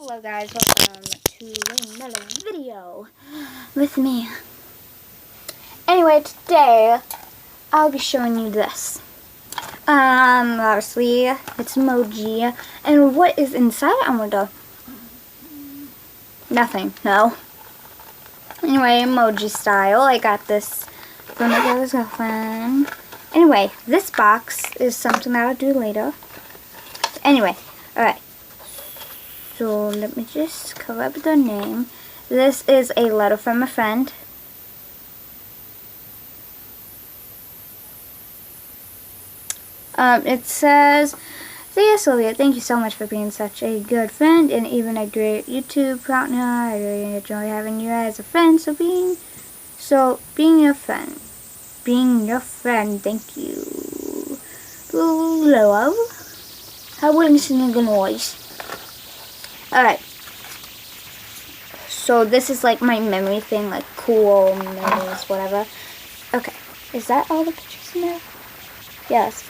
Hello guys, welcome to another video with me. Anyway, today I'll be showing you this. Obviously it's emoji, and what is inside? I'm gonna nothing. No. Anyway, emoji style. I got this from my brother's girlfriend. Anyway, this box is something that I'll do later. Anyway, alright. So let me just cover up the name. This is a letter from a friend. It says, "Dear Sylvia, thank you so much for being such a good friend and even a great YouTube partner. I really enjoy having you as a friend. Being your friend, thank you. Love, how will you sing a noise?" Alright, so this is like my memory thing, like cool memories, whatever. Okay, is that all the pictures in there? Yes.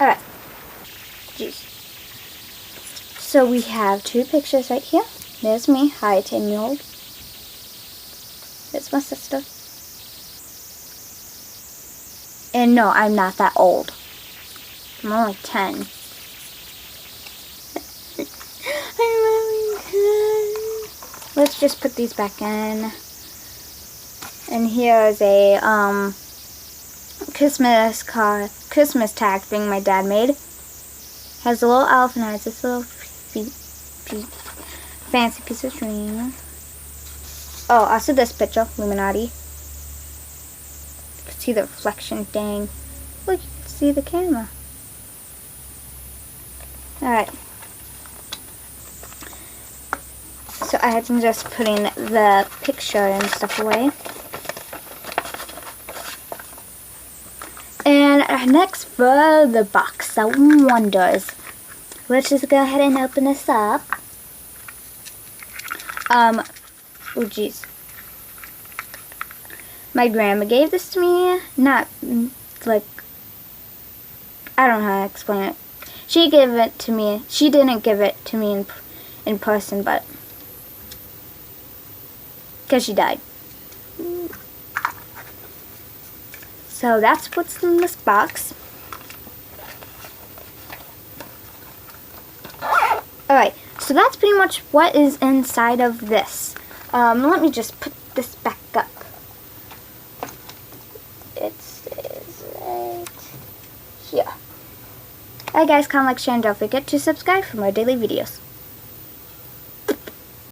Alright, jeez. So we have two pictures right here. There's me, hi, 10-year-old. There's my sister. And no, I'm not that old. I'm only 10. Let's just put these back in. And here's a Christmas tag thing my dad made. Has a little elf and has this little fancy piece of string. Oh, also this picture, Illuminati. You can see the reflection, dang. Look, you can see the camera. Alright. So I am just putting the picture and stuff away. And next for the box of wonders. Let's just go ahead and open this up. Oh jeez. My grandma gave this to me. Not like, I don't know how to explain it. She gave it to me. She didn't give it to me in person, but because she died. So that's what's in this box. Alright, so that's pretty much what is inside of this. Let me just put this back up. It is right here. Alright guys, comment, like, share, and don't forget to subscribe for more daily videos.